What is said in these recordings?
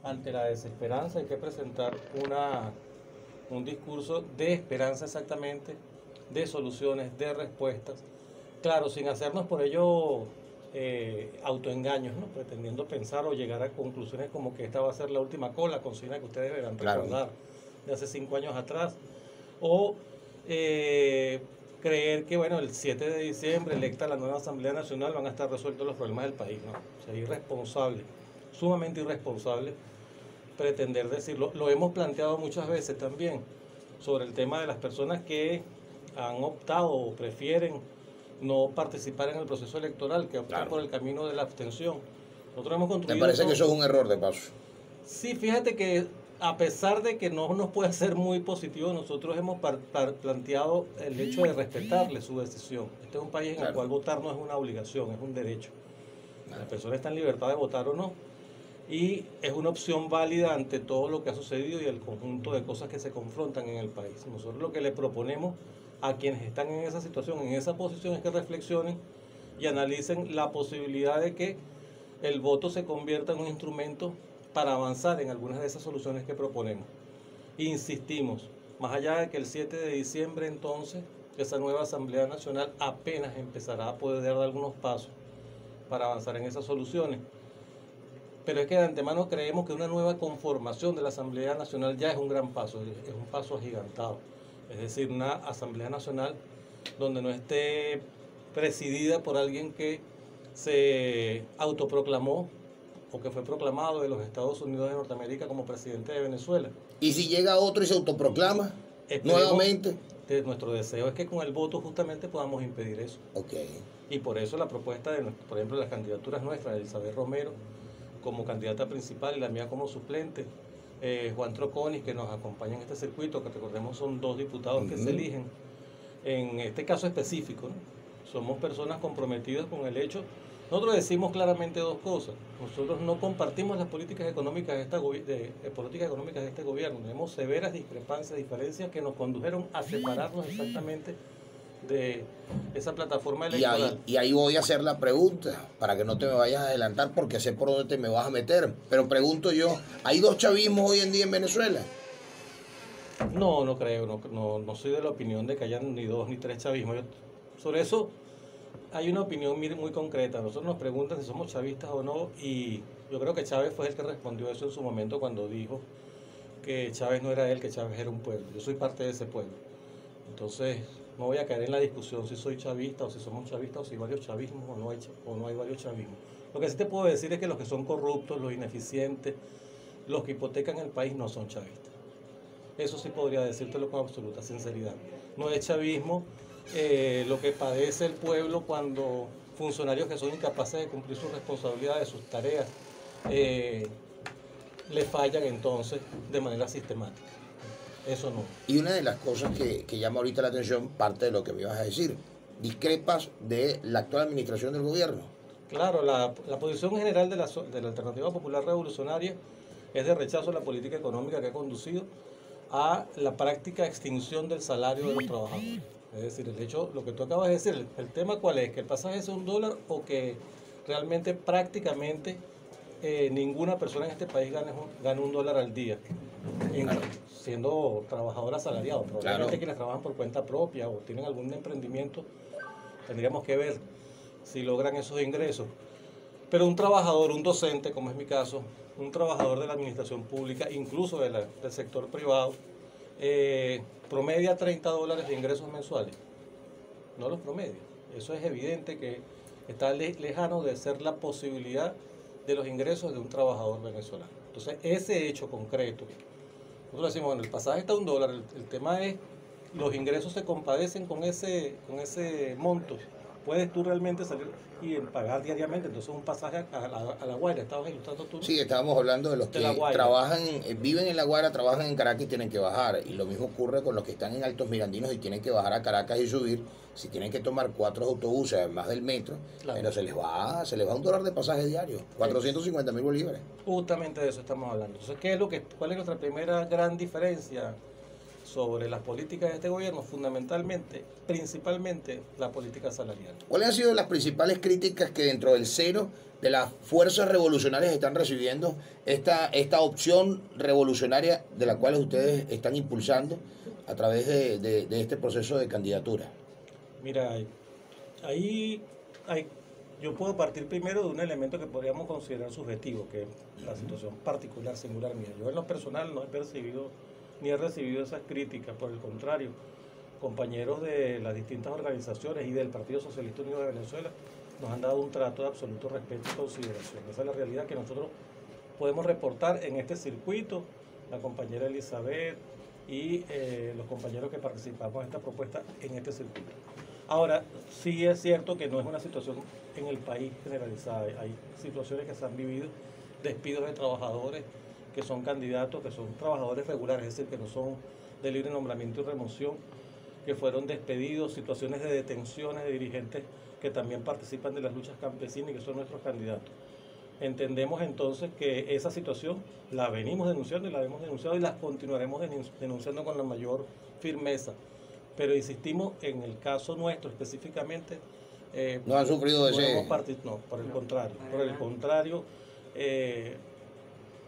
ante la desesperanza hay que presentar un discurso de esperanza exactamente, de soluciones, de respuestas. Claro, sin hacernos por ello autoengaños, ¿no? Pretendiendo pensar o llegar a conclusiones como que esta va a ser la última cola, consigna que ustedes deberán recordar de hace 5 años atrás. O creer que, bueno, el 7 de diciembre, electa la nueva Asamblea Nacional, van a estar resueltos los problemas del país, ¿no? O sea, irresponsable, sumamente irresponsable pretender decirlo. Lo hemos planteado muchas veces también sobre el tema de las personas que han optado o prefieren no participar en el proceso electoral, que optan por el camino de la abstención. Nosotros hemos construido... ¿Te parece que eso es un error de paso? Sí, fíjate que a pesar de que no nos puede ser muy positivo, nosotros hemos planteado el hecho de respetarle su decisión. Este es un país en el cual votar no es una obligación, es un derecho. La persona está en libertad de votar o no, y es una opción válida ante todo lo que ha sucedido y el conjunto de cosas que se confrontan en el país. Nosotros lo que le proponemos a quienes están en esa situación, en esa posición, es que reflexionen y analicen la posibilidad de que el voto se convierta en un instrumento para avanzar en algunas de esas soluciones que proponemos. Insistimos, más allá de que el 7 de diciembre entonces esa nueva Asamblea Nacional apenas empezará a poder dar algunos pasos para avanzar en esas soluciones. Pero es que de antemano creemos que una nueva conformación de la Asamblea Nacional ya es un gran paso, es un paso agigantado. Es decir, una Asamblea Nacional donde no esté presidida por alguien que se autoproclamó o que fue proclamado de los Estados Unidos de Norteamérica como presidente de Venezuela. ¿Y si llega otro y se autoproclama nuevamente? Nuestro deseo es que con el voto justamente podamos impedir eso. Y por eso la propuesta de, por ejemplo, las candidaturas nuestras, de Elizabeth Romero como candidata principal y la mía como suplente, Juan Troconis, que nos acompaña en este circuito, que recordemos son 2 diputados que se eligen. En este caso específico, ¿no? Somos personas comprometidas con el hecho. Nosotros decimos claramente 2 cosas. Nosotros no compartimos las políticas económicas de este gobierno. Tenemos severas discrepancias, diferencias que nos condujeron a separarnos exactamente de esa plataforma electoral. Y ahí voy a hacer la pregunta, para que no te me vayas a adelantar, porque sé por dónde te me vas a meter. Pero pregunto yo, ¿hay 2 chavismos hoy en día en Venezuela? No, no creo, no soy de la opinión de que hayan ni 2 ni 3 chavismos. Sobre eso hay una opinión muy concreta. Nosotros nos preguntan si somos chavistas o no, y yo creo que Chávez fue el que respondió eso en su momento cuando dijo que Chávez no era él, que Chávez era un pueblo. Yo soy parte de ese pueblo. Entonces, no voy a caer en la discusión si soy chavista o si somos chavistas o si hay varios chavismos o no hay varios chavismos. Lo que sí te puedo decir es que los que son corruptos, los ineficientes, los que hipotecan el país no son chavistas. Eso sí podría decírtelo con absoluta sinceridad. No es chavismo lo que padece el pueblo cuando funcionarios que son incapaces de cumplir sus responsabilidades, sus tareas, le fallan entonces de manera sistemática. Eso no. Y una de las cosas que llama ahorita la atención, parte de lo que me ibas a decir, discrepas de la actual administración del gobierno. Claro, la posición general de la Alternativa Popular Revolucionaria es de rechazo a la política económica que ha conducido a la práctica extinción del salario de los trabajadores. Es decir, el hecho, lo que tú acabas de decir, el tema cuál es, que el pasaje es $1 o que realmente prácticamente ninguna persona en este país gane $1 al día, siendo trabajador asalariado. Probablemente quienes trabajan por cuenta propia o tienen algún emprendimiento, tendríamos que ver si logran esos ingresos. Pero un trabajador, un docente, como es mi caso, un trabajador de la administración pública, incluso del sector privado, promedia $30 de ingresos mensuales. No los promedia. Eso es evidente que está lejano de ser la posibilidad de los ingresos de un trabajador venezolano. Entonces, ese hecho concreto, nosotros decimos, bueno, el pasaje está $1, el tema es, los ingresos se compadecen con ese monto. Puedes tú realmente salir y pagar diariamente, entonces un pasaje a La Guaira. ¿Estabas ilustrando tú? Sí, estábamos hablando de los que trabajan, viven en La Guaira, trabajan en Caracas y tienen que bajar. Y lo mismo ocurre con los que están en Altos Mirandinos y tienen que bajar a Caracas y subir. Si tienen que tomar 4 autobuses, además del metro, pero se les va $1 de pasaje diario, 450.000 bolívares. Justamente de eso estamos hablando. Entonces, ¿cuál es nuestra primera gran diferencia? sobre las políticas de este gobierno, fundamentalmente, principalmente la política salarial. ¿Cuáles han sido las principales críticas que dentro del seno de las fuerzas revolucionarias están recibiendo esta opción revolucionaria de la cual ustedes están impulsando a través de este proceso de candidatura? Mira, yo puedo partir primero de un elemento que podríamos considerar subjetivo, que es la situación particular, singular mía. Yo en lo personal no he percibido ni he recibido esas críticas, por el contrario, compañeros de las distintas organizaciones y del Partido Socialista Unido de Venezuela nos han dado un trato de absoluto respeto y consideración. Esa es la realidad que nosotros podemos reportar en este circuito, la compañera Elizabeth y los compañeros que participamos en esta propuesta en este circuito. Ahora, sí es cierto que no es una situación en el país generalizada. Hay situaciones que se han vivido, despidos de trabajadores que son candidatos, que son trabajadores regulares, es decir, que no son de libre nombramiento y remoción, que fueron despedidos, situaciones de detenciones de dirigentes que también participan de las luchas campesinas y que son nuestros candidatos. Entendemos entonces que esa situación la venimos denunciando y la hemos denunciado y la continuaremos denunciando con la mayor firmeza. Pero insistimos, en el caso nuestro específicamente, no han sufrido de ese... No, por el contrario.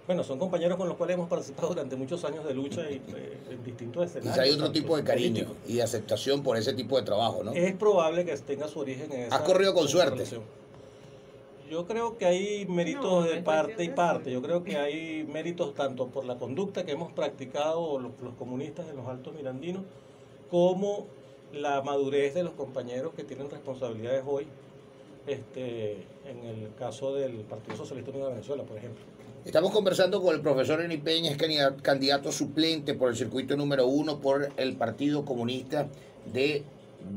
Bueno, son compañeros con los cuales hemos participado durante muchos años de lucha y en distintos escenarios. Y hay otro tipo de cariño y de aceptación por ese tipo de trabajo, ¿no? Es probable que tenga su origen en esa... ¿Has corrido con suerte? Yo creo que hay méritos de parte y parte. Yo creo que hay méritos tanto por la conducta que hemos practicado los comunistas en los Altos Mirandinos, como la madurez de los compañeros que tienen responsabilidades hoy, en el caso del Partido Socialista Unido de Venezuela, por ejemplo. Estamos conversando con el profesor Eni Peña, es candidato suplente por el circuito número 1 por el Partido Comunista de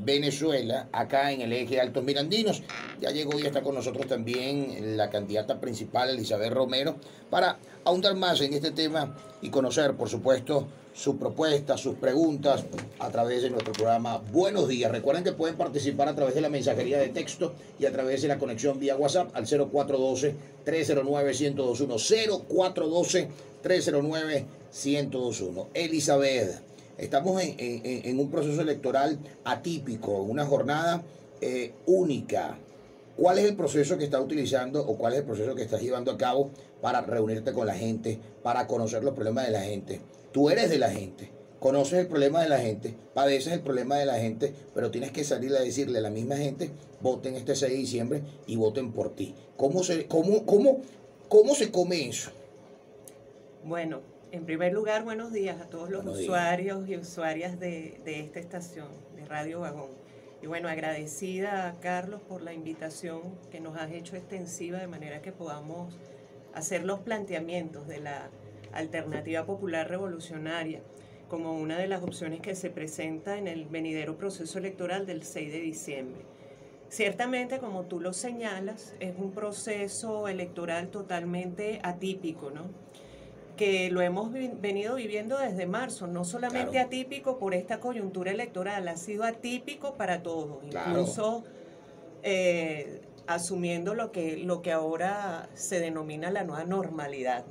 Venezuela, acá en el eje Altos Mirandinos. Ya llegó y está con nosotros también la candidata principal, Elizabeth Romero, para ahondar más en este tema y conocer, por supuesto, sus propuestas, sus preguntas a través de nuestro programa Buenos Días. Recuerden que pueden participar a través de la mensajería de texto y a través de la conexión vía WhatsApp al 0412-309-1021. 0412-309-1021. Elizabeth, estamos en un proceso electoral atípico, una jornada única. ¿Cuál es el proceso que estás utilizando o cuál es el proceso que estás llevando a cabo para reunirte con la gente, para conocer los problemas de la gente? Tú eres de la gente, conoces el problema de la gente, padeces el problema de la gente, pero tienes que salir a decirle a la misma gente, voten este 6 de diciembre y voten por ti. ¿Cómo se come eso? Bueno, en primer lugar, buenos días a todos los usuarios y usuarias de esta estación, de Radio Vagón. Y bueno, agradecida a Carlos por la invitación que nos has hecho extensiva, de manera que podamos hacer los planteamientos de la Alternativa Popular Revolucionaria como una de las opciones que se presenta en el venidero proceso electoral del 6 de diciembre. Ciertamente, como tú lo señalas, es un proceso electoral totalmente atípico, ¿no? Que lo hemos venido viviendo desde marzo, no solamente atípico por esta coyuntura electoral, ha sido atípico para todos, incluso asumiendo lo que ahora se denomina la nueva normalidad.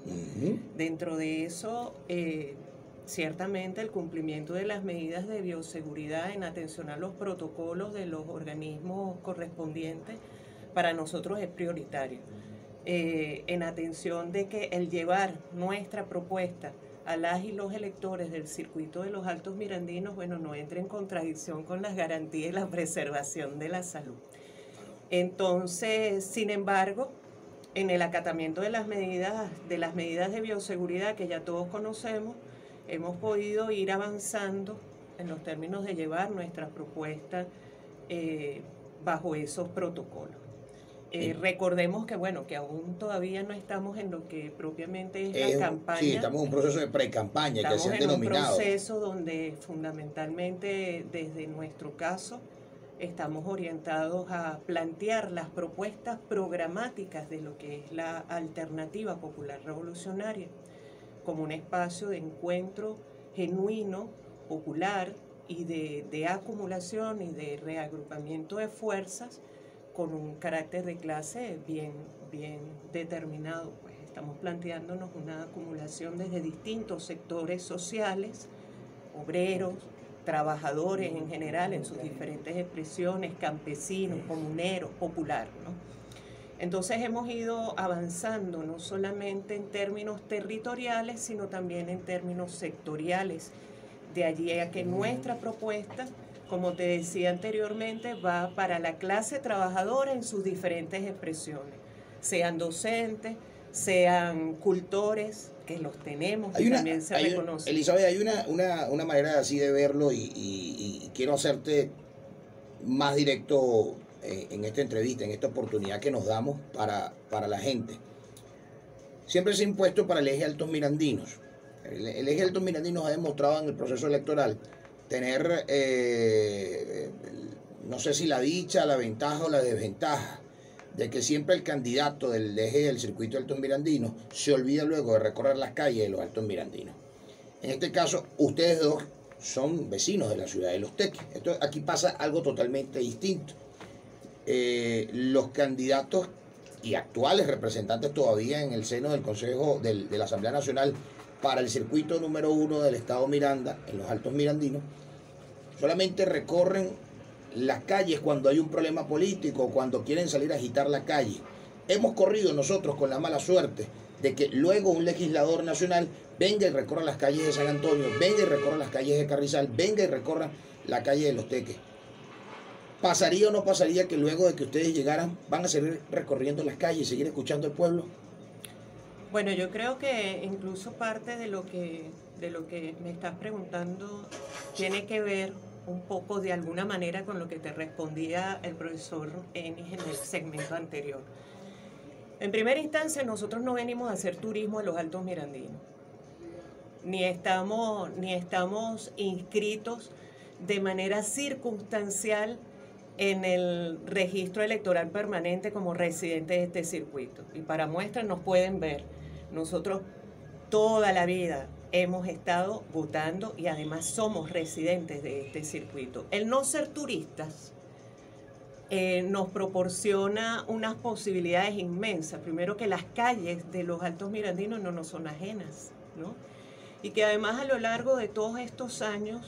Dentro de eso, ciertamente el cumplimiento de las medidas de bioseguridad en atención a los protocolos de los organismos correspondientes para nosotros es prioritario. En atención de que el llevar nuestra propuesta a las y los electores del circuito de los Altos Mirandinos, bueno, no entre en contradicción con las garantías y la preservación de la salud. Entonces, sin embargo, en el acatamiento de las medidas de bioseguridad que ya todos conocemos, hemos podido ir avanzando en los términos de llevar nuestras propuestas bajo esos protocolos. Recordemos que, bueno, que aún todavía no estamos en lo que propiamente es la campaña. Sí, estamos en un proceso de pre-campaña que se han denominado. Estamos en un proceso donde fundamentalmente, desde nuestro caso, estamos orientados a plantear las propuestas programáticas de lo que es la Alternativa Popular Revolucionaria como un espacio de encuentro genuino, popular y de acumulación y de reagrupamiento de fuerzas con un carácter de clase bien determinado. Pues estamos planteándonos una acumulación desde distintos sectores sociales, obreros, trabajadores en general, en sus diferentes expresiones, campesinos, comuneros, popular, ¿no? Entonces hemos ido avanzando no solamente en términos territoriales, sino también en términos sectoriales. De allí a que nuestra propuesta, como te decía anteriormente, va para la clase trabajadora en sus diferentes expresiones, sean docentes, sean cultores, que los tenemos, que también se reconocen. Elizabeth, hay una manera así de verlo y quiero hacerte más directo en esta entrevista, en esta oportunidad que nos damos para la gente. Siempre se ha impuesto para el eje Altos Mirandinos. El eje Altos Mirandinos ha demostrado en el proceso electoral tener, no sé si la dicha, la ventaja o la desventaja, de que siempre el candidato del eje del circuito Altos Mirandinos se olvida luego de recorrer las calles de los Altos Mirandinos. En este caso, ustedes dos son vecinos de la ciudad de Los Teques. Aquí pasa algo totalmente distinto. Los candidatos y actuales representantes todavía en el seno del Consejo de la Asamblea Nacional para el circuito número 1 del Estado Miranda, en los Altos Mirandinos, solamente recorren las calles cuando hay un problema político, cuando quieren salir a agitar la calle. Hemos corrido nosotros con la mala suerte de que luego un legislador nacional venga y recorra las calles de San Antonio, venga y recorra las calles de Carrizal, venga y recorra la calle de Los Teques. ¿Pasaría o no pasaría que luego de que ustedes llegaran van a seguir recorriendo las calles y seguir escuchando al pueblo? Bueno, yo creo que incluso parte de lo que me estás preguntando tiene que ver un poco de alguna manera con lo que te respondía el profesor Enis en el segmento anterior. En primera instancia, nosotros no venimos a hacer turismo a los Altos Mirandinos, ni estamos inscritos de manera circunstancial en el registro electoral permanente como residentes de este circuito. Y para muestra nos pueden ver, nosotros toda la vida hemos estado votando y además somos residentes de este circuito. El no ser turistas nos proporciona unas posibilidades inmensas. Primero, que las calles de los Altos Mirandinos no nos son ajenas, ¿no? Y que además a lo largo de todos estos años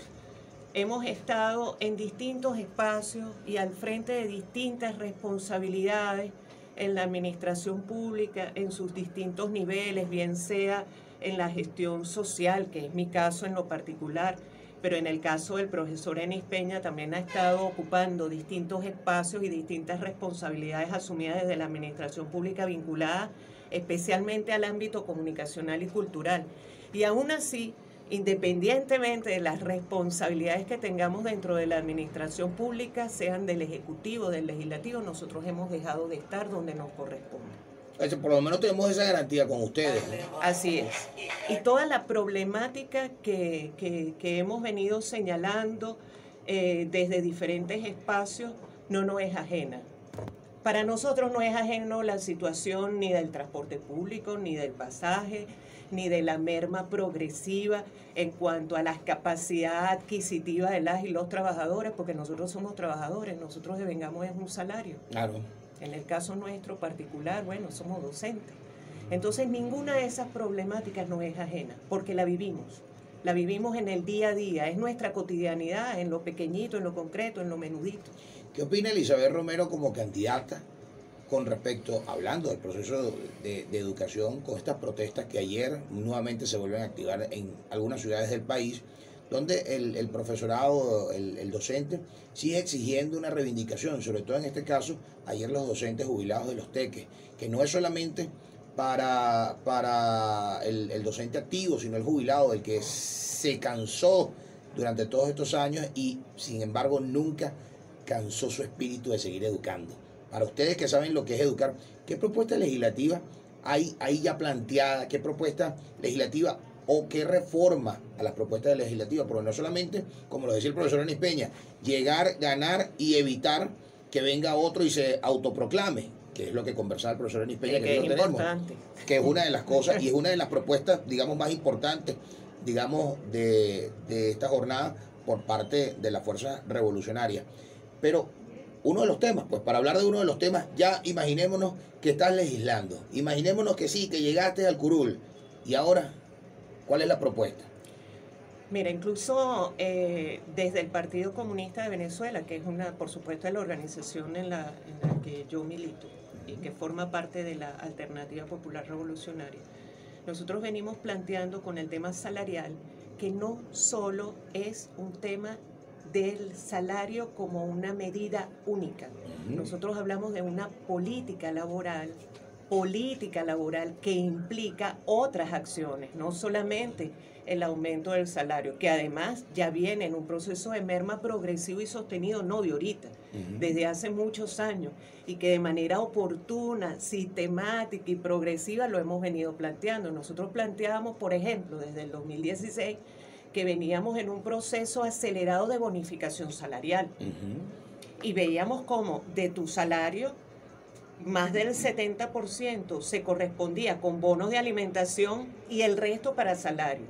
hemos estado en distintos espacios y al frente de distintas responsabilidades en la administración pública, en sus distintos niveles, bien sea en la gestión social, que es mi caso en lo particular, pero en el caso del profesor Enis Peña también ha estado ocupando distintos espacios y distintas responsabilidades asumidas desde la administración pública vinculadas especialmente al ámbito comunicacional y cultural. Y aún así, independientemente de las responsabilidades que tengamos dentro de la administración pública, sean del Ejecutivo, del Legislativo, nosotros hemos dejado de estar donde nos corresponde. Por lo menos tenemos esa garantía con ustedes, ¿no? Así es. Y toda la problemática que hemos venido señalando desde diferentes espacios no nos es ajena. Para nosotros no es ajeno la situación ni del transporte público, ni del pasaje, ni de la merma progresiva en cuanto a la capacidad adquisitiva de las y los trabajadores, porque nosotros somos trabajadores, nosotros devengamos un salario. Claro. En el caso nuestro particular, bueno, somos docentes. Entonces, ninguna de esas problemáticas nos es ajena, porque la vivimos en el día a día, es nuestra cotidianidad, en lo pequeñito, en lo concreto, en lo menudito. ¿Qué opina Elizabeth Romero como candidata con respecto, hablando del proceso de educación, con estas protestas que ayer nuevamente se vuelven a activar en algunas ciudades del país, donde el profesorado, el docente, sigue exigiendo una reivindicación, sobre todo en este caso, ayer los docentes jubilados de Los Teques, que no es solamente para el docente activo, sino el jubilado, el que se cansó durante todos estos años y, sin embargo, nunca cansó su espíritu de seguir educando. Para ustedes que saben lo que es educar, ¿qué propuesta legislativa hay ya planteada? ¿Qué propuesta legislativa o qué reforma a las propuestas legislativas? Porque no solamente, como lo decía el profesor Enis Peña, llegar, ganar y evitar que venga otro y se autoproclame, que es lo que conversaba el profesor Enis Peña, que lo tenemos, que es una de las cosas y es una de las propuestas, digamos, más importantes, digamos, de esta jornada por parte de la Fuerza Revolucionaria. Pero uno de los temas, pues para hablar de uno de los temas, ya imaginémonos que estás legislando, imaginémonos que sí, que llegaste al curul, y ahora, ¿cuál es la propuesta? Mira, incluso desde el Partido Comunista de Venezuela, que es una, por supuesto, la organización en la que yo milito y que forma parte de la Alternativa Popular Revolucionaria, nosotros venimos planteando con el tema salarial que no solo es un tema del salario como una medida única. Nosotros hablamos de una política laboral que implica otras acciones, no solamente el aumento del salario, que además ya viene en un proceso de merma progresivo y sostenido, no de ahorita, desde hace muchos años, y que de manera oportuna, sistemática y progresiva lo hemos venido planteando. Nosotros planteábamos, por ejemplo, desde el 2016, que veníamos en un proceso acelerado de bonificación salarial. Y veíamos cómo de tu salario, más del 70% se correspondía con bonos de alimentación y el resto para salario.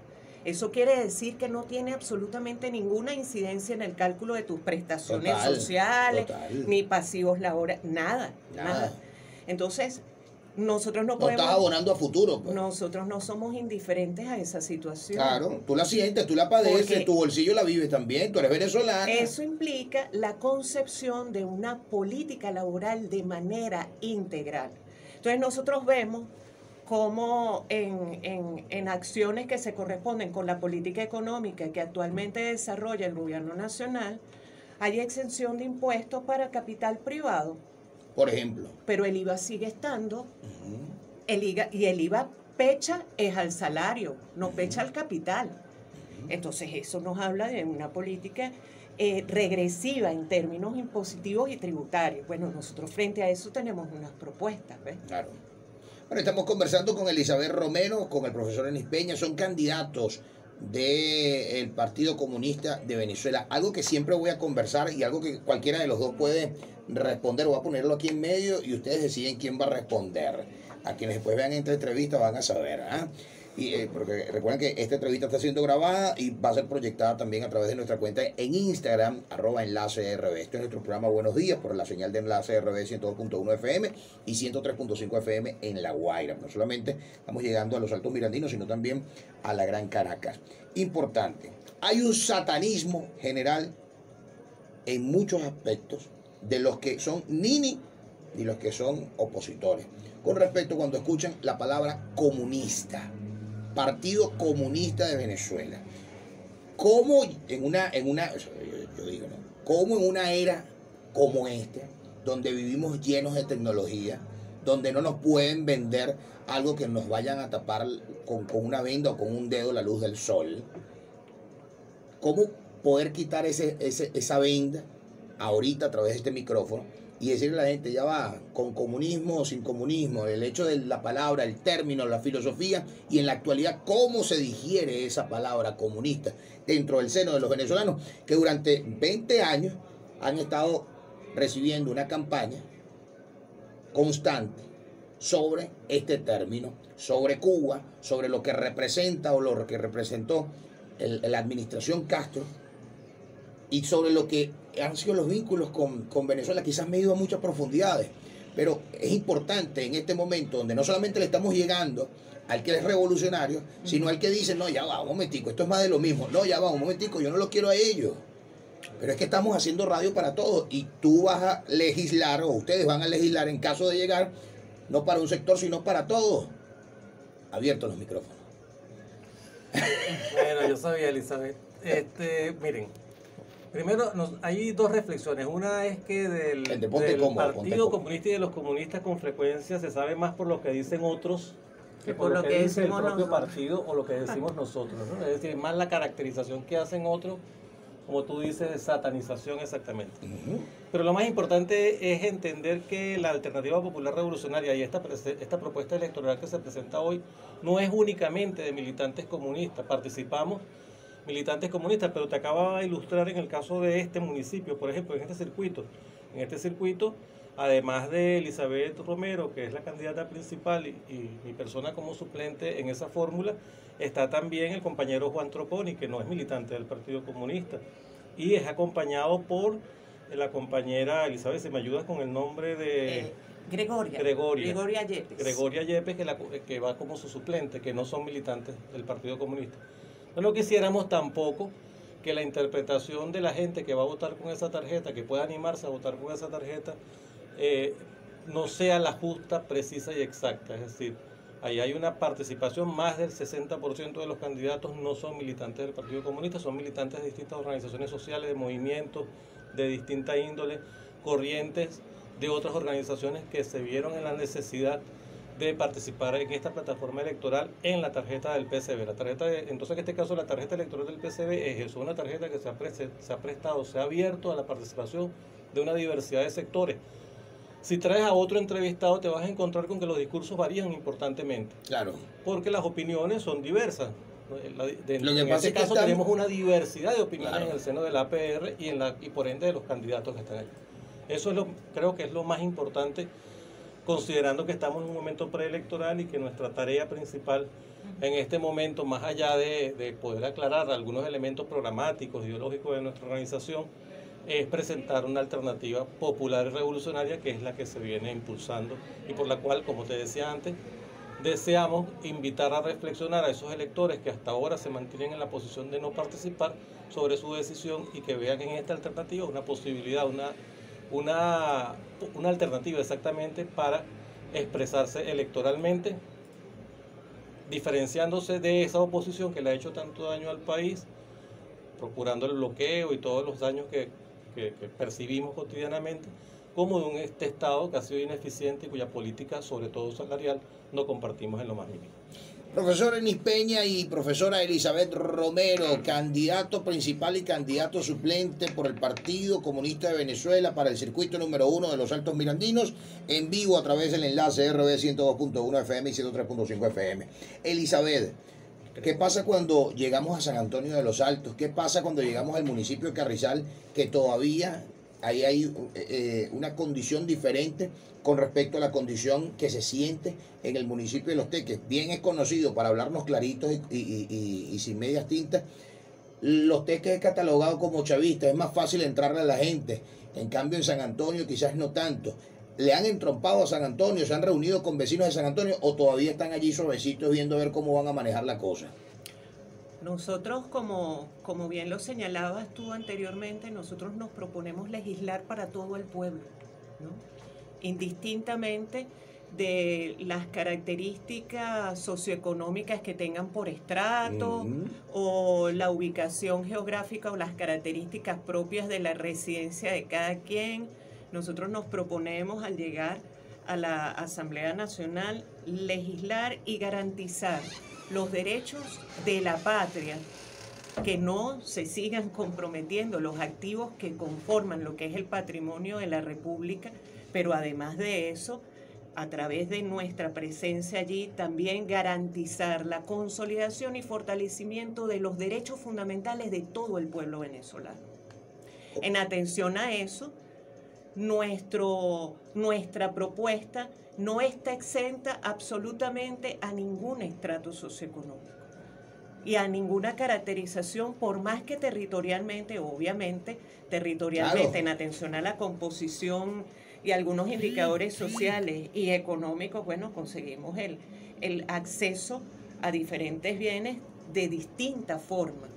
Eso quiere decir que no tiene absolutamente ninguna incidencia en el cálculo de tus prestaciones sociales, ni pasivos laborales, nada. Entonces, nosotros no podemos... No estás abonando a futuro. Pues. Nosotros no somos indiferentes a esa situación. Claro, tú la sientes, tú la padeces, porque tu bolsillo la vives también, tú eres venezolana. Eso implica la concepción de una política laboral de manera integral. Entonces nosotros vemos cómo en acciones que se corresponden con la política económica que actualmente desarrolla el gobierno nacional, hay exención de impuestos para capital privado. Por ejemplo. Pero el IVA sigue estando, el IVA pecha es al salario, no pecha al capital. Entonces eso nos habla de una política regresiva en términos impositivos y tributarios. Bueno, nosotros frente a eso tenemos unas propuestas, ¿ves? Claro. Bueno, estamos conversando con Elizabeth Romero, con el profesor Enis Peña, son candidatos del Partido Comunista de Venezuela. Algo que siempre voy a conversar y algo que cualquiera de los dos puede responder, voy a ponerlo aquí en medio y ustedes deciden quién va a responder. A quienes después vean esta entrevista van a saber, ¿ah? Porque recuerden que esta entrevista está siendo grabada y va a ser proyectada también a través de nuestra cuenta en Instagram, @enlaceRB. Este es nuestro programa Buenos Días por la señal de Enlace RB 102.1 FM y 103.5 FM en La Guaira. No solamente estamos llegando a los Altos Mirandinos, sino también a la Gran Caracas. Importante, hay un satanismo general en muchos aspectos de los que son nini y los que son opositores. Con respecto cuando escuchan la palabra comunista, Partido Comunista de Venezuela. ¿Cómo en una cómo en una era como esta, donde vivimos llenos de tecnología, donde no nos pueden vender algo que nos vayan a tapar con una venda o con un dedo la luz del sol, cómo poder quitar esa venda ahorita a través de este micrófono y decirle a la gente, ya va, con comunismo o sin comunismo, el hecho de la palabra, el término, la filosofía, y en la actualidad cómo se digiere esa palabra comunista dentro del seno de los venezolanos, que durante 20 años han estado recibiendo una campaña constante sobre este término, sobre Cuba, sobre lo que representa o lo que representó la administración Castro, y sobre lo que han sido los vínculos con Venezuela. Quizás me he ido a muchas profundidades, pero es importante en este momento donde no solamente le estamos llegando al que es revolucionario, sino al que dice, no, ya va, un momentico, esto es más de lo mismo, no, ya va, un momentico, yo no lo quiero a ellos, pero es que estamos haciendo radio para todos y tú vas a legislar, o ustedes van a legislar en caso de llegar, no para un sector, sino para todos. Abiertos los micrófonos. Bueno, yo sabía, Elizabeth. Miren, primero hay dos reflexiones. Una es que del Partido Comunista y de los comunistas con frecuencia se sabe más por lo que dicen otros que por lo que dice el propio partido o lo que decimos nosotros, ¿no? Es decir, más la caracterización que hacen otros, como tú dices, de satanización exactamente. Pero lo más importante es entender que la Alternativa Popular Revolucionaria y esta propuesta electoral que se presenta hoy no es únicamente de militantes comunistas. Participamos militantes comunistas, pero te acababa de ilustrar en el caso de este municipio, por ejemplo, en este circuito, además de Elizabeth Romero, que es la candidata principal, y mi persona como suplente en esa fórmula, está también el compañero Juan Troponi, que no es militante del Partido Comunista, y es acompañado por la compañera Elizabeth, ¿se me ayuda con el nombre de...? Gregoria Yepes, que va como su suplente, que no son militantes del Partido Comunista. No quisiéramos tampoco que la interpretación de la gente que va a votar con esa tarjeta, que pueda animarse a votar con esa tarjeta, no sea la justa, precisa y exacta. Es decir, ahí hay una participación, más del 60% de los candidatos no son militantes del Partido Comunista, son militantes de distintas organizaciones sociales, de movimientos de distinta índole, corrientes de otras organizaciones que se vieron en la necesidad de participar en esta plataforma electoral en la tarjeta del PCB. Entonces, en este caso, la tarjeta electoral del PCB es eso, una tarjeta que se ha prestado, se ha abierto a la participación de una diversidad de sectores. Si traes a otro entrevistado, te vas a encontrar con que los discursos varían importantemente. Claro. Porque las opiniones son diversas. En este caso tenemos una diversidad de opiniones, claro, en el seno de la APR y por ende de los candidatos que están ahí. Eso creo que es lo más importante, considerando que estamos en un momento preelectoral y que nuestra tarea principal en este momento, más allá de poder aclarar algunos elementos programáticos, ideológicos de nuestra organización, es presentar una alternativa popular y revolucionaria, que es la que se viene impulsando y por la cual, como te decía antes, deseamos invitar a reflexionar a esos electores que hasta ahora se mantienen en la posición de no participar sobre su decisión y que vean en esta alternativa una posibilidad, una alternativa exactamente para expresarse electoralmente, diferenciándose de esa oposición que le ha hecho tanto daño al país, procurando el bloqueo y todos los daños que percibimos cotidianamente, como de un Estado que ha sido ineficiente y cuya política, sobre todo salarial, no compartimos en lo más mínimo. Profesor Enis Peña y profesora Elizabeth Romero, candidato principal y candidato suplente por el Partido Comunista de Venezuela para el circuito número 1 de los Altos Mirandinos, en vivo a través del enlace RB 102.1 FM y 103.5 FM. Elizabeth, ¿qué pasa cuando llegamos a San Antonio de los Altos? ¿Qué pasa cuando llegamos al municipio de Carrizal, que todavía ahí hay una condición diferente con respecto a la condición que se siente en el municipio de Los Teques? Bien es conocido, para hablarnos claritos y sin medias tintas, Los Teques es catalogado como chavista, es más fácil entrarle a la gente. En cambio en San Antonio quizás no tanto. ¿Le han entrompado a San Antonio? ¿Se han reunido con vecinos de San Antonio o todavía están allí suavecitos viendo a ver cómo van a manejar la cosa? Nosotros, como bien lo señalabas tú anteriormente, nosotros nos proponemos legislar para todo el pueblo, ¿no? Indistintamente de las características socioeconómicas que tengan por estrato, o la ubicación geográfica o las características propias de la residencia de cada quien. Nosotros nos proponemos, al llegar a la Asamblea Nacional, legislar y garantizar los derechos de la patria, que no se sigan comprometiendo los activos que conforman lo que es el patrimonio de la República, pero además de eso, a través de nuestra presencia allí, también garantizar la consolidación y fortalecimiento de los derechos fundamentales de todo el pueblo venezolano. En atención a eso, nuestra propuesta no está exenta absolutamente a ningún estrato socioeconómico y a ninguna caracterización, por más que territorialmente, obviamente, claro, en atención a la composición y algunos indicadores sociales y económicos, bueno, conseguimos el acceso a diferentes bienes de distinta forma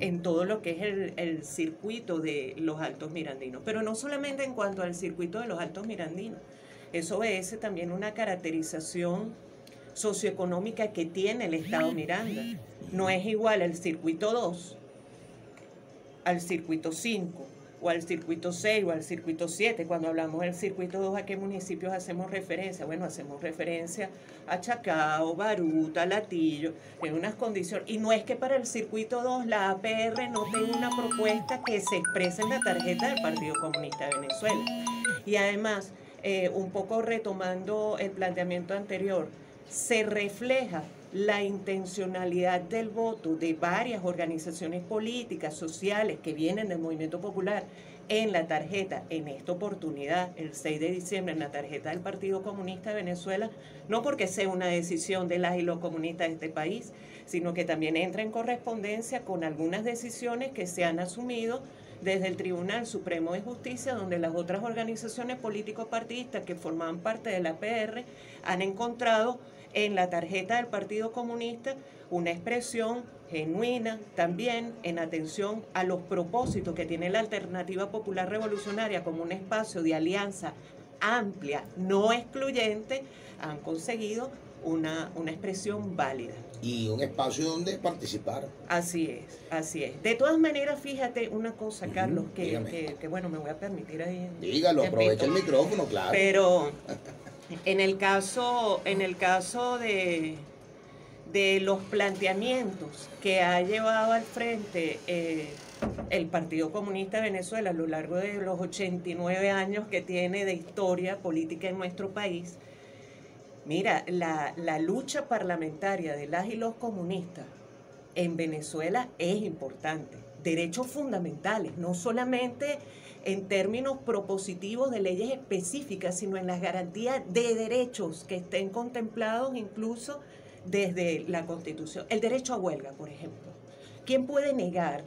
en todo lo que es el circuito de los Altos Mirandinos. Pero no solamente en cuanto al circuito de los Altos Mirandinos, eso obedece también una caracterización socioeconómica que tiene el Estado Miranda. No es igual el circuito 2 al circuito 5 o al circuito 6 o al circuito 7. Cuando hablamos del circuito 2, ¿a qué municipios hacemos referencia? Bueno, hacemos referencia a Chacao, Baruta, Latillo, en unas condiciones. Y no es que para el circuito 2 la APR no tenga una propuesta que se exprese en la tarjeta del Partido Comunista de Venezuela. Y además, un poco retomando el planteamiento anterior, se refleja la intencionalidad del voto de varias organizaciones políticas, sociales, que vienen del movimiento popular en la tarjeta, en esta oportunidad, el 6 de diciembre, en la tarjeta del Partido Comunista de Venezuela, no porque sea una decisión de las y los comunistas de este país, sino que también entra en correspondencia con algunas decisiones que se han asumido desde el Tribunal Supremo de Justicia, donde las otras organizaciones político-partidistas que formaban parte de la APR han encontrado en la tarjeta del Partido Comunista una expresión genuina también en atención a los propósitos que tiene la Alternativa Popular Revolucionaria como un espacio de alianza amplia, no excluyente, han conseguido una expresión válida. Y un espacio donde participar. Así es, así es. De todas maneras, fíjate una cosa, Carlos, que bueno, me voy a permitir ahí. Dígalo, aprovecha el micrófono, claro. Pero en el caso de los planteamientos que ha llevado al frente el Partido Comunista de Venezuela a lo largo de los 89 años que tiene de historia política en nuestro país, mira, la lucha parlamentaria de las y los comunistas en Venezuela es importante. Derechos fundamentales, no solamente en términos propositivos de leyes específicas, sino en las garantías de derechos que estén contemplados incluso desde la Constitución. El derecho a huelga, por ejemplo. ¿Quién puede negar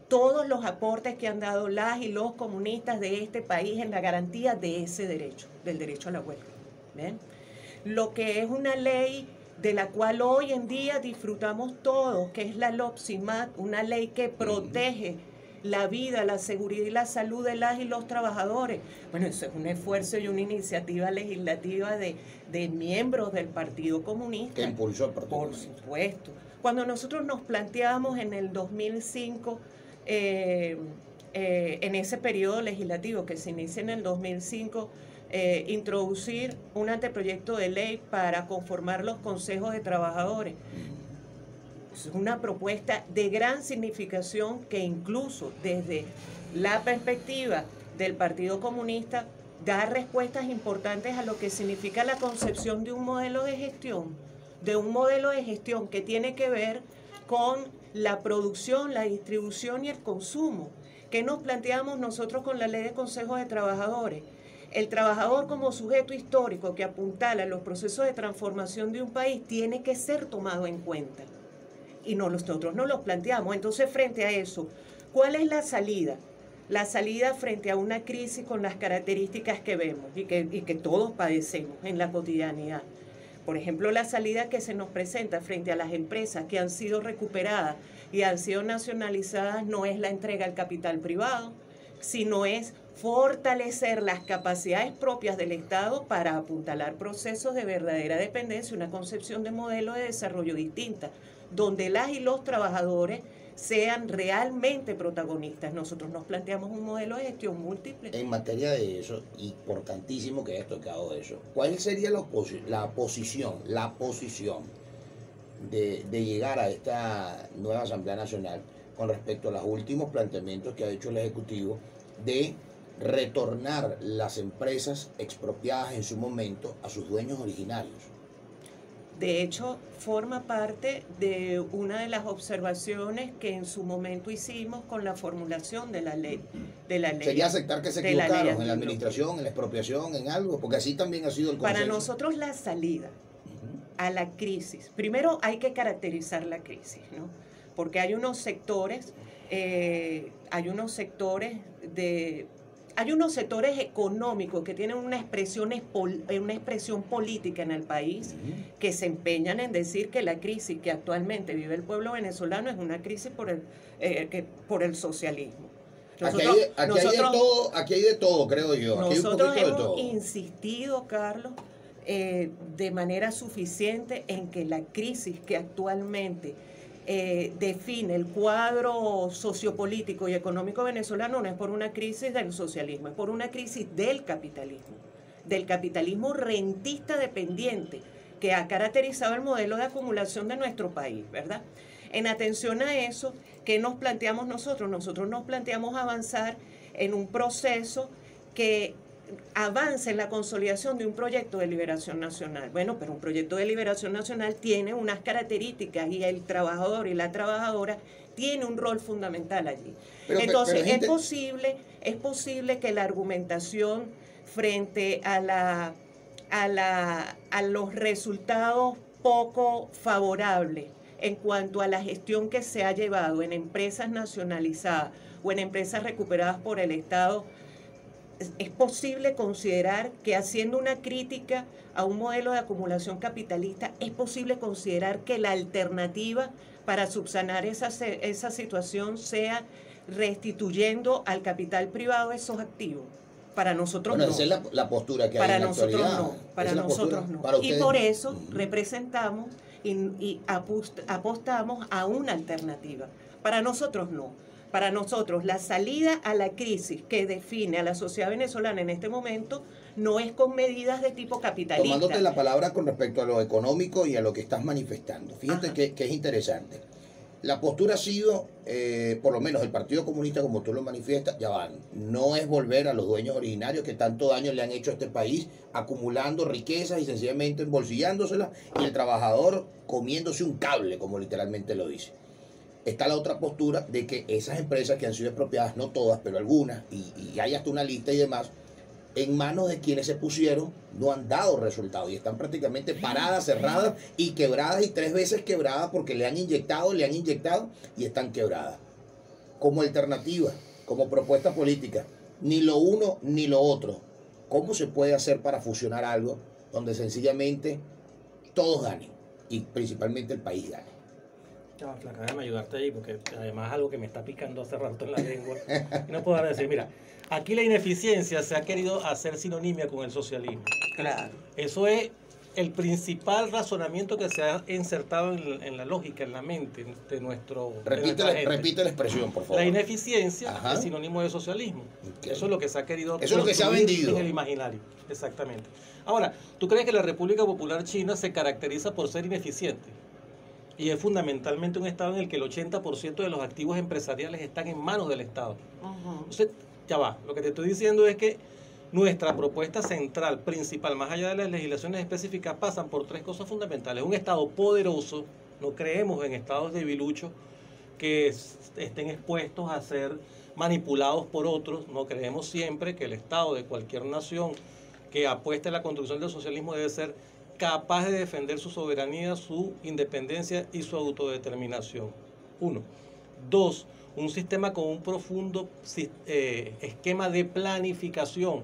todos los aportes que han dado las y los comunistas de este país en la garantía de ese derecho, del derecho a la huelga? ¿Ven? Lo que es una ley de la cual hoy en día disfrutamos todos, que es la LOPSIMAT, una ley que protege la vida, la seguridad y la salud de las y los trabajadores. Bueno, eso es un esfuerzo y una iniciativa legislativa de miembros del Partido Comunista. Que impulsó el Partido Comunista. Por supuesto. Cuando nosotros nos planteamos en el 2005, en ese periodo legislativo que se inicia en el 2005, introducir un anteproyecto de ley para conformar los consejos de trabajadores. Es una propuesta de gran significación que incluso desde la perspectiva del Partido Comunista da respuestas importantes a lo que significa la concepción de un modelo de gestión que tiene que ver con la producción, la distribución y el consumo. ¿Qué nos planteamos nosotros con la ley de consejos de trabajadores? El trabajador como sujeto histórico que apuntala los procesos de transformación de un país tiene que ser tomado en cuenta. Y nosotros no los planteamos. Entonces, frente a eso, ¿cuál es la salida? La salida frente a una crisis con las características que vemos y que todos padecemos en la cotidianidad. Por ejemplo, la salida que se nos presenta frente a las empresas que han sido recuperadas y han sido nacionalizadas no es la entrega al capital privado, sino es fortalecer las capacidades propias del Estado para apuntalar procesos de verdadera dependencia, una concepción de modelo de desarrollo distinta, donde las y los trabajadores sean realmente protagonistas. Nosotros nos planteamos un modelo de gestión múltiple. En materia de eso, importantísimo que hayas tocado eso, ¿cuál sería la posición de llegar a esta nueva Asamblea Nacional con respecto a los últimos planteamientos que ha hecho el Ejecutivo de retornar las empresas expropiadas en su momento a sus dueños originarios? De hecho, forma parte de una de las observaciones que en su momento hicimos con la formulación de la ley. Sería aceptar que se equivocaron en la administración, en la expropiación, en algo, porque así también ha sido el consenso. Para nosotros la salida a la crisis, primero hay que caracterizar la crisis, ¿no? Porque hay unos sectores económicos que tienen una expresión política en el país, que se empeñan en decir que la crisis que actualmente vive el pueblo venezolano es una crisis por el socialismo. Aquí hay de todo, creo yo. Aquí Nosotros hemos insistido, Carlos, de manera suficiente en que la crisis que actualmente define el cuadro sociopolítico y económico venezolano no es por una crisis del socialismo, es por una crisis del capitalismo rentista dependiente que ha caracterizado el modelo de acumulación de nuestro país, ¿verdad? En atención a eso, ¿qué nos planteamos nosotros? Nosotros nos planteamos avanzar en un proceso que avance en la consolidación de un proyecto de liberación nacional. Bueno, pero un proyecto de liberación nacional tiene unas características y el trabajador y la trabajadora tiene un rol fundamental allí. Entonces, es posible que la argumentación frente a los resultados poco favorables en cuanto a la gestión que se ha llevado en empresas nacionalizadas o en empresas recuperadas por el Estado es posible considerar que, haciendo una crítica a un modelo de acumulación capitalista, es posible considerar que la alternativa para subsanar esa situación sea restituyendo al capital privado esos activos. Para nosotros no. Esa es la postura que para hay en la actualidad. No, para nosotros no. Y por eso representamos y apostamos a una alternativa. Para nosotros no. Para nosotros la salida a la crisis que define a la sociedad venezolana en este momento no es con medidas de tipo capitalista. Tomándote la palabra con respecto a lo económico y a lo que estás manifestando. Fíjate que es interesante. La postura ha sido, por lo menos el Partido Comunista, como tú lo manifiestas, ya van, no es volver a los dueños originarios que tanto daño le han hecho a este país, acumulando riquezas y sencillamente embolsillándoselas, y el trabajador comiéndose un cable, como literalmente lo dice. Está la otra postura de que esas empresas que han sido expropiadas, no todas, pero algunas, y hay hasta una lista y demás, en manos de quienes se pusieron, no han dado resultados y están prácticamente paradas, cerradas y quebradas, y 3 veces quebradas porque le han inyectado y están quebradas. Como alternativa, como propuesta política, ni lo uno ni lo otro. ¿Cómo se puede hacer para fusionar algo donde sencillamente todos ganen y principalmente el país gane? No, Flaca, déjame ayudarte ahí, porque además algo que me está picando hace rato en la lengua. No puedo decir, mira, aquí la ineficiencia se ha querido hacer sinonimia con el socialismo. Claro. Eso es el principal razonamiento que se ha insertado en la lógica, en la mente de nuestro... Repite la expresión, por favor. La ineficiencia es sinónimo de socialismo. Okay. Eso es lo que se ha querido... Eso es lo que se ha vendido. En el imaginario, exactamente. Ahora, ¿tú crees que la República Popular China se caracteriza por ser ineficiente? Y es fundamentalmente un Estado en el que el 80% de los activos empresariales están en manos del Estado. Entonces, ya va, lo que te estoy diciendo es que nuestra propuesta central, principal, más allá de las legislaciones específicas, pasan por 3 cosas fundamentales. Un Estado poderoso, no creemos en estados debiluchos que estén expuestos a ser manipulados por otros, no creemos siempre que el Estado de cualquier nación que apueste a la construcción del socialismo debe ser capaz de defender su soberanía, su independencia y su autodeterminación. 1. 2. Un sistema con un profundo esquema de planificación.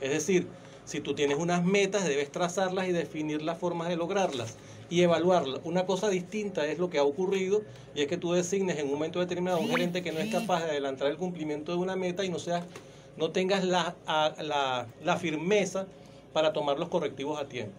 Es decir, si tú tienes unas metas, debes trazarlas y definir las formas de lograrlas y evaluarlas. Una cosa distinta es lo que ha ocurrido, y es que tú designes en un momento determinado a un gerente que no es capaz de adelantar el cumplimiento de una meta y no tengas la firmeza para tomar los correctivos a tiempo.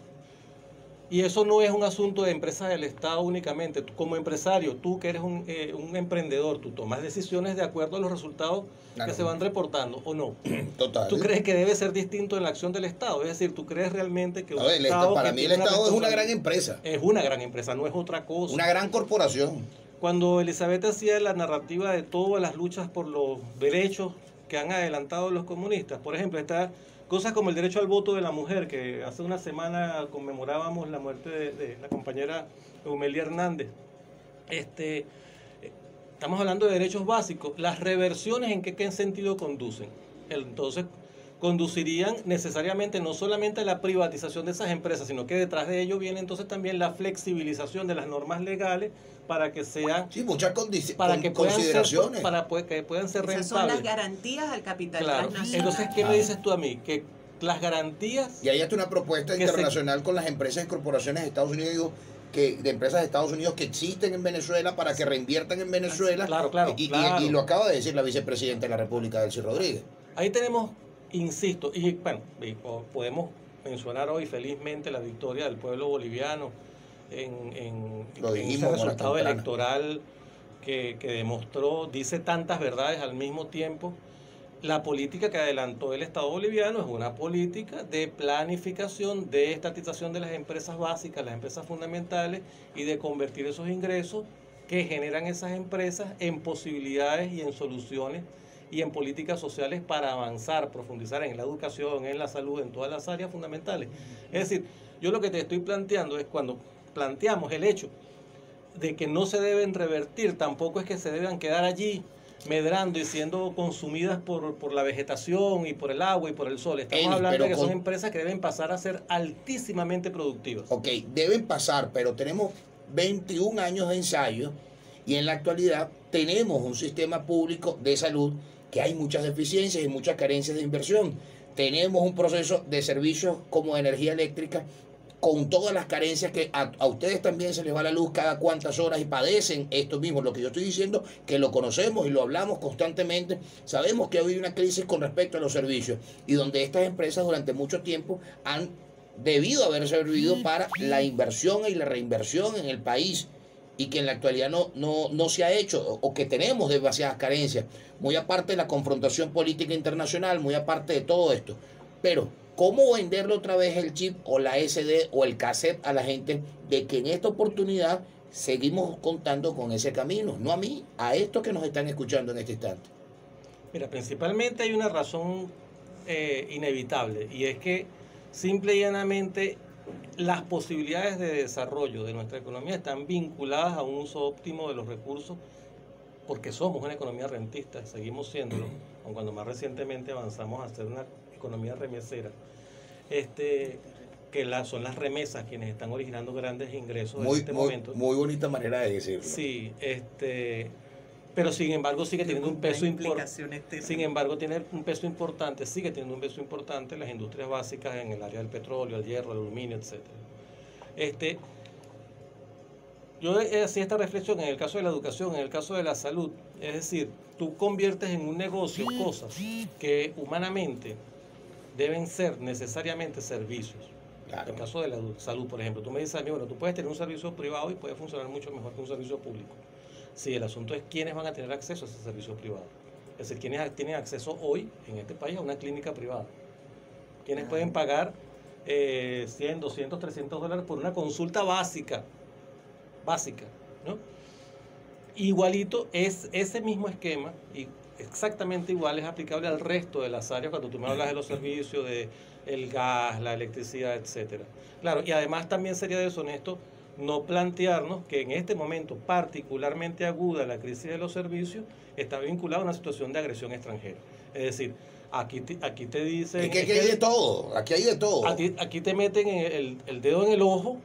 Y eso no es un asunto de empresas del Estado únicamente. Como empresario, tú que eres un emprendedor, tú tomas decisiones de acuerdo a los resultados que se van reportando, ¿o no? Total. ¿Tú crees que debe ser distinto en la acción del Estado? Es decir, ¿tú crees realmente que un Estado... Para mí el Estado es una gran empresa. Es una gran empresa, no es otra cosa. Una gran corporación. Cuando Elizabeth hacía la narrativa de todas las luchas por los derechos que han adelantado los comunistas, por ejemplo, está... Cosas como el derecho al voto de la mujer, que hace una semana conmemorábamos la muerte de la compañera Eumelia Hernández. Estamos hablando de derechos básicos. Las reversiones, ¿en qué sentido conducen? Entonces, conducirían necesariamente no solamente a la privatización de esas empresas, sino que detrás de ello viene entonces también la flexibilización de las normas legales para que sean... Sí, muchas consideraciones. Para que puedan ser rentables. Esas son las garantías al capital transnacional. Entonces, ¿qué me dices tú a mí? Que las garantías... Y ahí está una propuesta internacional con las empresas y corporaciones de Estados Unidos, de empresas de Estados Unidos que existen en Venezuela para que reinviertan en Venezuela. Claro. Y lo acaba de decir la vicepresidenta de la República, Delcy Rodríguez. Ahí tenemos, insisto, y bueno, podemos mencionar hoy felizmente la victoria del pueblo boliviano en ese resultado electoral que demostró, dice tantas verdades al mismo tiempo. La política que adelantó el Estado boliviano es una política de planificación, de estatización de las empresas básicas, las empresas fundamentales, y de convertir esos ingresos que generan esas empresas en posibilidades y en soluciones y en políticas sociales para avanzar, profundizar en la educación, en la salud, en todas las áreas fundamentales. Es decir, yo lo que te estoy planteando es, cuando planteamos el hecho de que no se deben revertir, tampoco es que se deban quedar allí medrando y siendo consumidas por la vegetación y por el agua y por el sol. Estamos hablando de que son empresas que deben pasar a ser altísimamente productivas. Ok, deben pasar, pero tenemos 21 años de ensayo y en la actualidad tenemos un sistema público de salud que hay muchas deficiencias y muchas carencias de inversión. Tenemos un proceso de servicios como energía eléctrica con todas las carencias que a ustedes también se les va la luz cada cuantas horas y padecen esto mismo. Lo que yo estoy diciendo, que lo conocemos y lo hablamos constantemente, sabemos que ha habido una crisis con respecto a los servicios y donde estas empresas durante mucho tiempo han debido haber servido para la inversión y la reinversión en el país, y que en la actualidad no se ha hecho, o que tenemos demasiadas carencias, muy aparte de la confrontación política internacional, muy aparte de todo esto. Pero, ¿cómo venderle otra vez el chip o la SD o el cassette a la gente de que en esta oportunidad seguimos contando con ese camino? No a mí, a estos que nos están escuchando en este instante. Mira, principalmente hay una razón inevitable, y es que simple y llanamente las posibilidades de desarrollo de nuestra economía están vinculadas a un uso óptimo de los recursos, porque somos una economía rentista, seguimos siéndolo, aun cuando más recientemente avanzamos a ser una economía remesera, que son las remesas quienes están originando grandes ingresos en este momento. Muy bonita manera de decirlo. Sí, pero sin embargo sigue teniendo un peso importante. Sin embargo, sigue teniendo un peso importante las industrias básicas en el área del petróleo, el hierro, el aluminio, etc. Yo hacía esta reflexión en el caso de la educación, en el caso de la salud. Es decir, tú conviertes en un negocio cosas que humanamente deben ser necesariamente servicios. Claro. En el caso de la salud, por ejemplo, tú me dices a mí, bueno, tú puedes tener un servicio privado y puede funcionar mucho mejor que un servicio público. Sí, el asunto es quiénes van a tener acceso a ese servicio privado. Es decir, quiénes tienen acceso hoy en este país a una clínica privada. Quiénes pueden pagar 100, 200, 300 dólares por una consulta básica, ¿no? Igualito es ese mismo esquema, y exactamente igual es aplicable al resto de las áreas cuando tú me hablas de los servicios, de el gas, la electricidad, etcétera. Claro, y además también sería deshonesto no plantearnos que en este momento particularmente aguda la crisis de los servicios está vinculada a una situación de agresión extranjera. Es decir, aquí te dicen... Es que aquí hay de todo, aquí hay de todo. Aquí te meten el dedo en el ojo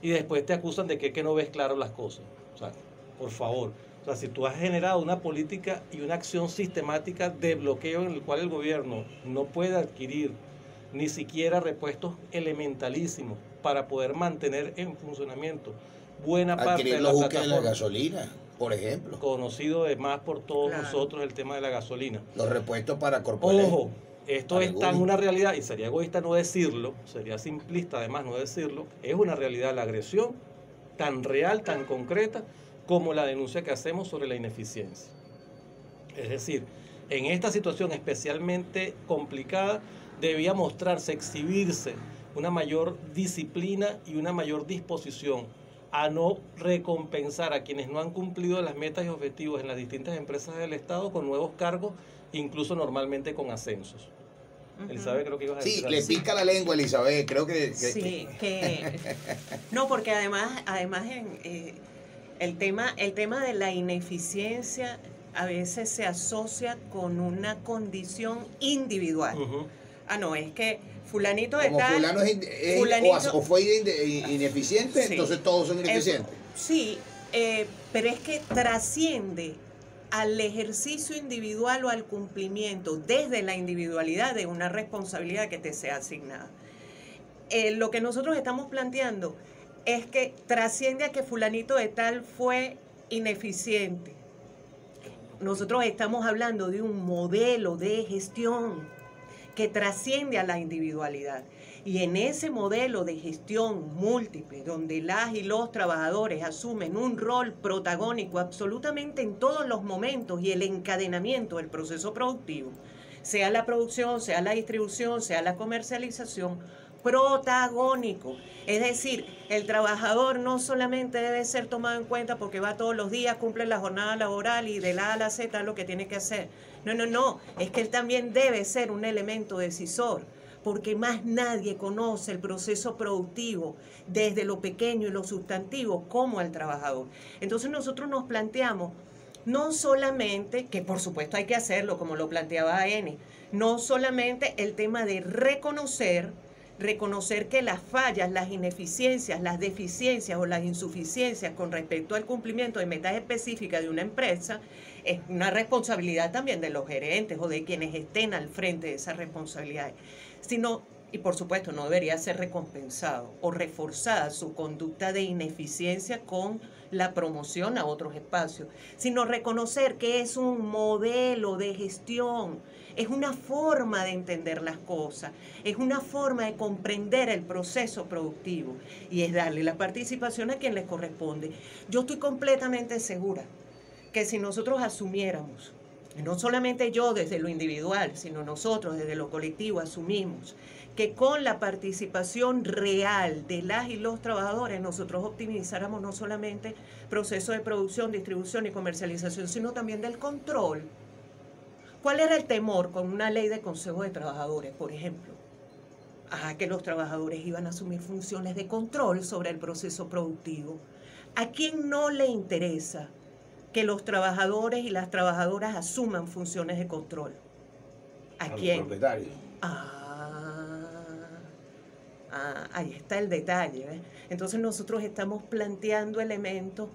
y después te acusan de que no ves claro las cosas. O sea, por favor. O sea, si tú has generado una política y una acción sistemática de bloqueo en el cual el gobierno no puede adquirir ni siquiera repuestos elementalísimos para poder mantener en funcionamiento buena parte de la plataforma. De la gasolina, por ejemplo. Conocido además por todos nosotros el tema de la gasolina. Los repuestos para corporaciones. Ojo, esto es tan una realidad, y sería egoísta no decirlo, sería simplista además no decirlo, es una realidad la agresión tan real, tan concreta, como la denuncia que hacemos sobre la ineficiencia. Es decir, en esta situación especialmente complicada, debía mostrarse, exhibirse una mayor disciplina y una mayor disposición a no recompensar a quienes no han cumplido las metas y objetivos en las distintas empresas del Estado con nuevos cargos, incluso normalmente con ascensos. Elizabeth, creo que ibas a decir. Sí, le pica la lengua, Elizabeth, creo que... Sí, no, porque además el tema de la ineficiencia a veces se asocia con una condición individual. No, es que fulanito de tal... Fulano o fue ineficiente, sí, entonces todos son ineficientes. Sí, pero es que trasciende al ejercicio individual o al cumplimiento desde la individualidad de una responsabilidad que te sea asignada. Lo que nosotros estamos planteando es que trasciende a que fulanito de tal fue ineficiente. Nosotros estamos hablando de un modelo de gestión que trasciende a la individualidad. Y en ese modelo de gestión múltiple, donde las y los trabajadores asumen un rol protagónico absolutamente en todos los momentos y el encadenamiento del proceso productivo, sea la producción, sea la distribución, sea la comercialización, protagónico. Es decir, el trabajador no solamente debe ser tomado en cuenta porque va todos los días, cumple la jornada laboral y de la A a la Z lo que tiene que hacer. No, es que él también debe ser un elemento decisor, porque más nadie conoce el proceso productivo desde lo pequeño y lo sustantivo como el trabajador. Entonces nosotros nos planteamos no solamente, que por supuesto hay que hacerlo como lo planteaba Eni, no solamente el tema de reconocer reconocer que las fallas, las ineficiencias, las deficiencias o las insuficiencias con respecto al cumplimiento de metas específicas de una empresa es una responsabilidad también de los gerentes o de quienes estén al frente de esas responsabilidades. Y por supuesto no debería ser recompensado o reforzada su conducta de ineficiencia con la promoción a otros espacios, sino reconocer que es un modelo de gestión, es una forma de entender las cosas, es una forma de comprender el proceso productivo y es darle la participación a quien les corresponde. Yo estoy completamente segura que si nosotros asumiéramos, no solamente yo desde lo individual, sino nosotros desde lo colectivo asumimos que con la participación real de las y los trabajadores nosotros optimizáramos no solamente procesos de producción, distribución y comercialización, sino también del control. ¿Cuál era el temor con una ley de consejo de trabajadores, por ejemplo? Que los trabajadores iban a asumir funciones de control sobre el proceso productivo. ¿A quién no le interesa que los trabajadores y las trabajadoras asuman funciones de control? ¿A quién? Los propietarios. Ahí está el detalle, ¿ves? Entonces nosotros estamos planteando elementos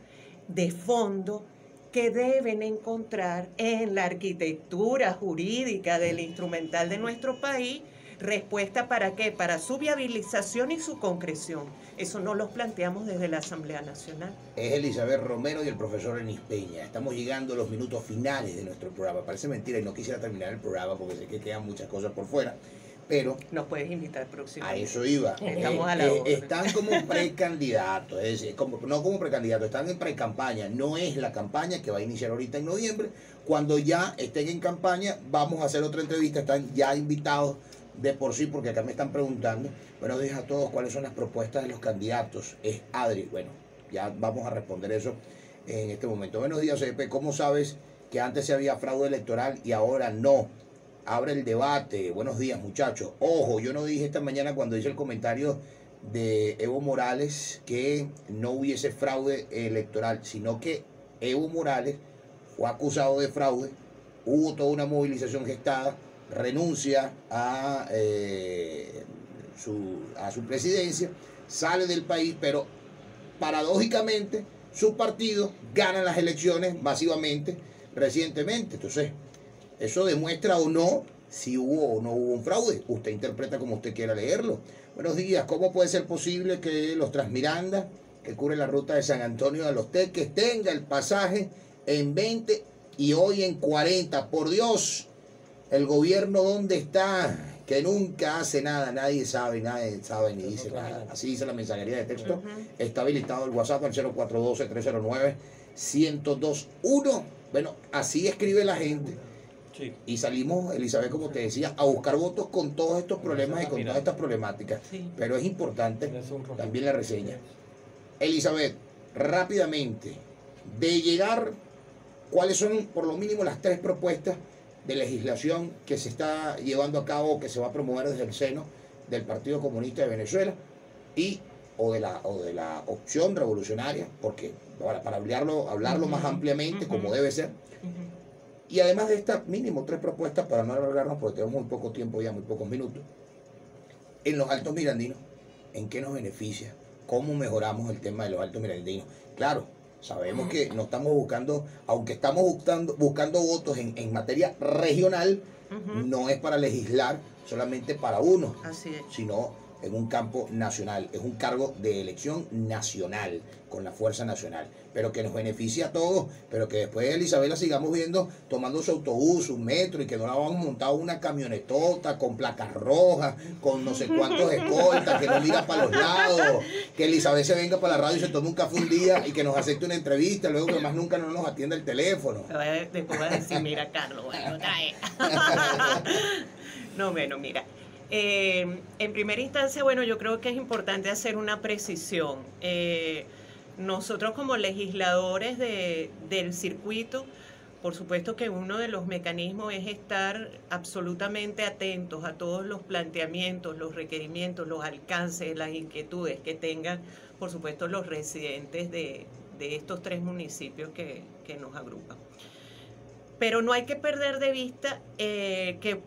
de fondo que deben encontrar en la arquitectura jurídica del instrumental de nuestro país respuesta ¿para qué? Para su viabilización y su concreción. Eso no los planteamos desde la Asamblea Nacional. Es Elizabeth Romero y el profesor Enis Peña. Estamos llegando a los minutos finales de nuestro programa. Parece mentira y no quisiera terminar el programa porque sé que quedan muchas cosas por fuera. Pero nos puedes invitar próximamente. A eso iba. Estamos a la orden. Están como precandidatos, es decir, no como precandidatos, están en precampaña. No es la campaña que va a iniciar ahorita en noviembre. Cuando ya estén en campaña, vamos a hacer otra entrevista. Están ya invitados de por sí, porque acá me están preguntando. Buenos días a todos, ¿cuáles son las propuestas de los candidatos? Es Adri. Bueno, ya vamos a responder eso en este momento. Buenos días, Epe. ¿Cómo sabes que antes se había fraude electoral y ahora no? Abre el debate. Buenos días, muchachos. Ojo, yo no dije esta mañana cuando hice el comentario de Evo Morales que no hubiese fraude electoral, sino que Evo Morales fue acusado de fraude, hubo toda una movilización gestada, renuncia a su presidencia, sale del país, pero paradójicamente su partido gana las elecciones masivamente recientemente. Entonces, eso demuestra o no si hubo o no hubo un fraude. Usted interpreta como usted quiera leerlo. Buenos días. ¿Cómo puede ser posible que los Transmiranda, que cubre la ruta de San Antonio a Los Teques, tenga el pasaje en 20 y hoy en 40? Por Dios, el gobierno ¿dónde está? Que nunca hace nada, nadie sabe ni dice nada. Así dice la mensajería de texto. Está habilitado el WhatsApp al 0412-309-1021. Bueno, así escribe la gente. Sí. Y salimos, Elizabeth, como te decía, a buscar votos con todos estos problemas y con todas estas problemáticas. Sí. Pero es importante también la reseña. Elizabeth, rápidamente, de llegar, ¿cuáles son por lo mínimo las 3 propuestas de legislación que se está llevando a cabo o que se va a promover desde el seno del Partido Comunista de Venezuela o de la opción revolucionaria? Porque para hablarlo más ampliamente, como debe ser. Y además de estas mínimo 3 propuestas, para no alargarnos porque tenemos muy poco tiempo ya, muy pocos minutos, en los Altos Mirandinos, ¿en qué nos beneficia? ¿Cómo mejoramos el tema de los Altos Mirandinos? Claro, sabemos que no estamos buscando, aunque estamos buscando votos en materia regional, no es para legislar solamente para uno, sino en un campo nacional. Es un cargo de elección nacional, con la fuerza nacional, pero que nos beneficia a todos, pero que después de Elizabeth la sigamos viendo tomando su autobús, su metro, y que no la vamos montado una camionetota con placas rojas, con no sé cuántos escoltas, que no mira para los lados, que Elizabeth se venga para la radio y se tome un café un día y que nos acepte una entrevista, luego que más nunca no nos atienda el teléfono. Después va a decir, mira, Carlos, bueno, trae. No, bueno, mira. En primera instancia, bueno, yo creo que es importante hacer una precisión. Nosotros como legisladores del circuito, por supuesto que uno de los mecanismos es estar absolutamente atentos a todos los planteamientos, los requerimientos, los alcances, las inquietudes que tengan, por supuesto, los residentes de estos 3 municipios que nos agrupan. Pero no hay que perder de vista que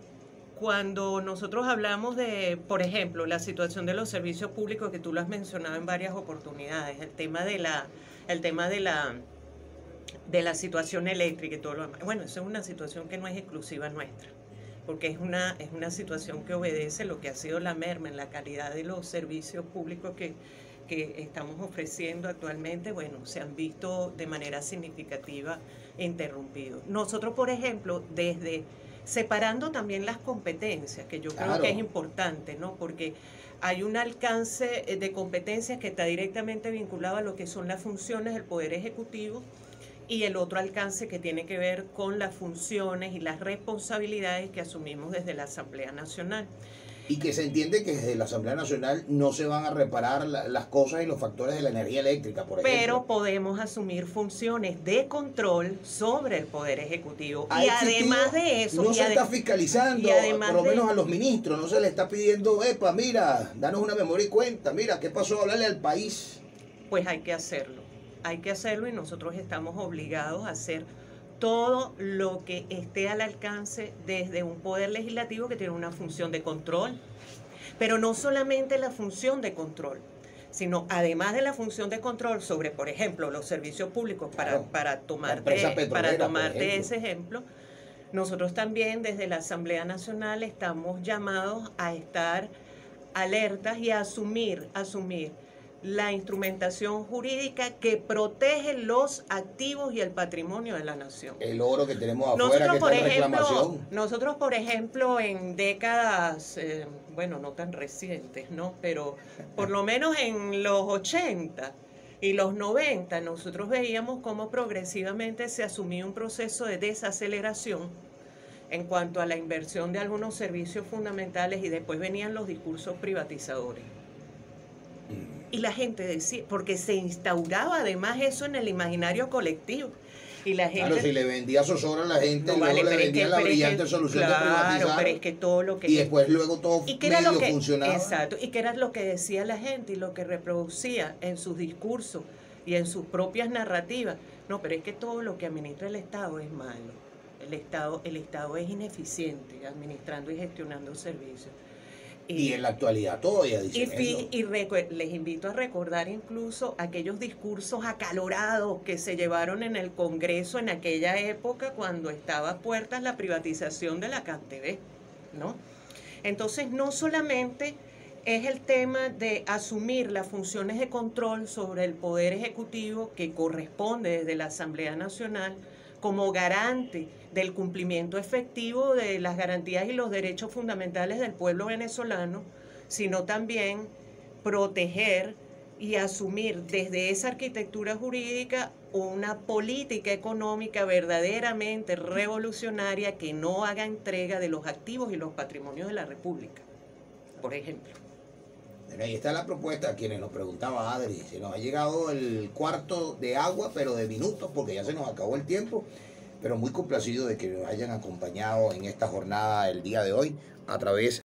cuando nosotros hablamos de, por ejemplo, la situación de los servicios públicos, que tú lo has mencionado en varias oportunidades, el tema de la situación eléctrica y todo lo demás. Bueno, eso es una situación que no es exclusiva nuestra, porque es una situación que obedece lo que ha sido la merma en la calidad de los servicios públicos que estamos ofreciendo actualmente. Bueno, se han visto de manera significativa interrumpidos. Nosotros, por ejemplo, separando también las competencias, que yo creo que es importante, ¿no? Porque hay un alcance de competencias que está directamente vinculado a lo que son las funciones del Poder Ejecutivo, y el otro alcance que tiene que ver con las funciones y las responsabilidades que asumimos desde la Asamblea Nacional. Y que se entiende que desde la Asamblea Nacional no se van a reparar las cosas y los factores de la energía eléctrica, por ejemplo. Pero podemos asumir funciones de control sobre el Poder Ejecutivo. Y además de eso... No se está fiscalizando, por lo menos a los ministros, no se le está pidiendo, epa, mira, danos una memoria y cuenta, mira, ¿qué pasó? Hablarle al país. Pues hay que hacerlo y nosotros estamos obligados a hacer todo lo que esté al alcance desde un poder legislativo que tiene una función de control, pero no solamente la función de control, sino además de la función de control sobre, por ejemplo, los servicios públicos, para tomarte ese ejemplo, nosotros también desde la Asamblea Nacional estamos llamados a estar alertas y a asumir la instrumentación jurídica que protege los activos y el patrimonio de la nación. El oro que tenemos afuera, que está en reclamación. Nosotros, por ejemplo, en décadas, bueno, no tan recientes, ¿no? Pero por lo menos en los 80 y los 90, nosotros veíamos cómo progresivamente se asumía un proceso de desaceleración en cuanto a la inversión de algunos servicios fundamentales, y después venían los discursos privatizadores. Y la gente decía, porque se instauraba además eso en el imaginario colectivo. Y la gente, claro, si le vendía zozobra a la gente, no, luego le vendía la brillante solución de privatizar. Pero es que todo lo que... Y después luego todo medio funcionaba. Exacto, y que era lo que decía la gente y lo que reproducía en sus discursos y en sus propias narrativas. No, pero es que todo lo que administra el Estado es malo. El Estado es ineficiente administrando y gestionando servicios. Y en la actualidad todavía dicen eso. Y les invito a recordar incluso aquellos discursos acalorados que se llevaron en el Congreso en aquella época cuando estaba a puertas la privatización de la CanTV, ¿no? Entonces, no solamente es el tema de asumir las funciones de control sobre el Poder Ejecutivo que corresponde desde la Asamblea Nacional como garante del cumplimiento efectivo de las garantías y los derechos fundamentales del pueblo venezolano, sino también proteger y asumir desde esa arquitectura jurídica una política económica verdaderamente revolucionaria que no haga entrega de los activos y los patrimonios de la República, por ejemplo. Ahí está la propuesta. A quienes nos preguntaba Adri, se nos ha llegado el cuarto de agua, pero de minutos, porque ya se nos acabó el tiempo, pero muy complacido de que nos hayan acompañado en esta jornada el día de hoy a través